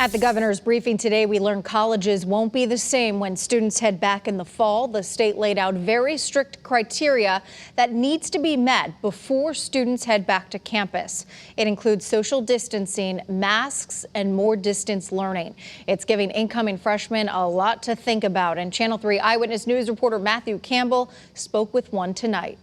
At the governor's briefing today, we learned colleges won't be the same when students head back in the fall. The state laid out very strict criteria that needs to be met before students head back to campus. It includes social distancing, masks, and more distance learning. It's giving incoming freshmen a lot to think about. And Channel 3 Eyewitness News reporter Matthew Campbell spoke with one tonight.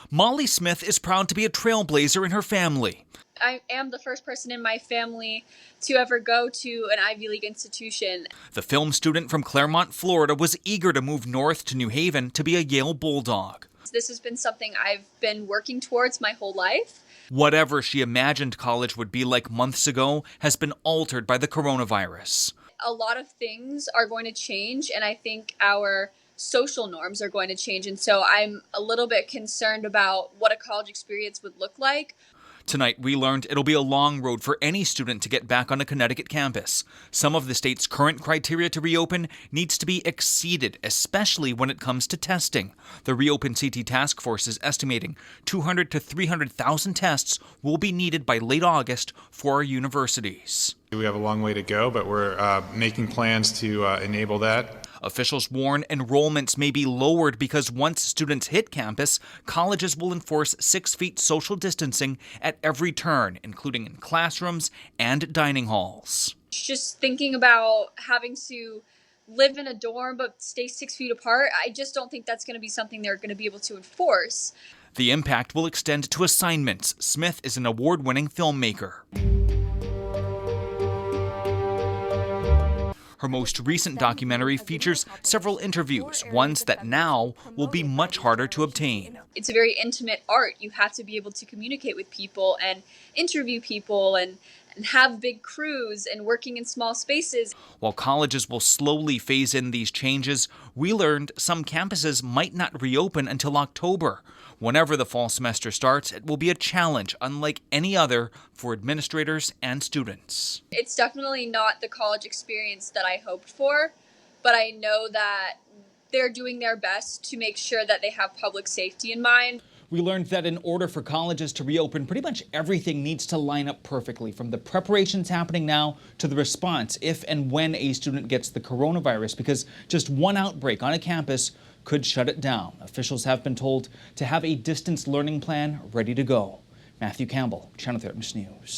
Molly Smith is proud to be a trailblazer in her family. I am the first person in my family to ever go to an Ivy League institution. The film student from Claremont, Florida, was eager to move north to New Haven to be a Yale Bulldog. This has been something I've been working towards my whole life. Whatever she imagined college would be like months ago has been altered by the coronavirus. A lot of things are going to change, and I think our social norms are going to change. And so I'm a little bit concerned about what a college experience would look like. Tonight, we learned it'll be a long road for any student to get back on a Connecticut campus. Some of the state's current criteria to reopen needs to be exceeded, especially when it comes to testing. The Reopen CT Task Force is estimating 200 to 300,000 tests will be needed by late August for our universities. We have a long way to go, but we're making plans to enable that. Officials warn enrollments may be lowered because once students hit campus, colleges will enforce 6 feet social distancing at every turn, including in classrooms and dining halls. Just thinking about having to live in a dorm but stay 6 feet apart, I just don't think that's going to be something they're going to be able to enforce. The impact will extend to assignments. Smith is an award-winning filmmaker. Her most recent documentary features several interviews, ones that now will be much harder to obtain. It's a very intimate art. You have to be able to communicate with people and interview people and have big crews and working in small spaces. While colleges will slowly phase in these changes, we learned some campuses might not reopen until October. Whenever the fall semester starts, it will be a challenge unlike any other for administrators and students. It's definitely not the college experience that I hoped for, but I know that they're doing their best to make sure that they have public safety in mind. We learned that in order for colleges to reopen, pretty much everything needs to line up perfectly, from the preparations happening now to the response if and when a student gets the coronavirus, because just one outbreak on a campus could shut it down. Officials have been told to have a distance learning plan ready to go. Matthew Campbell, Channel 3 News.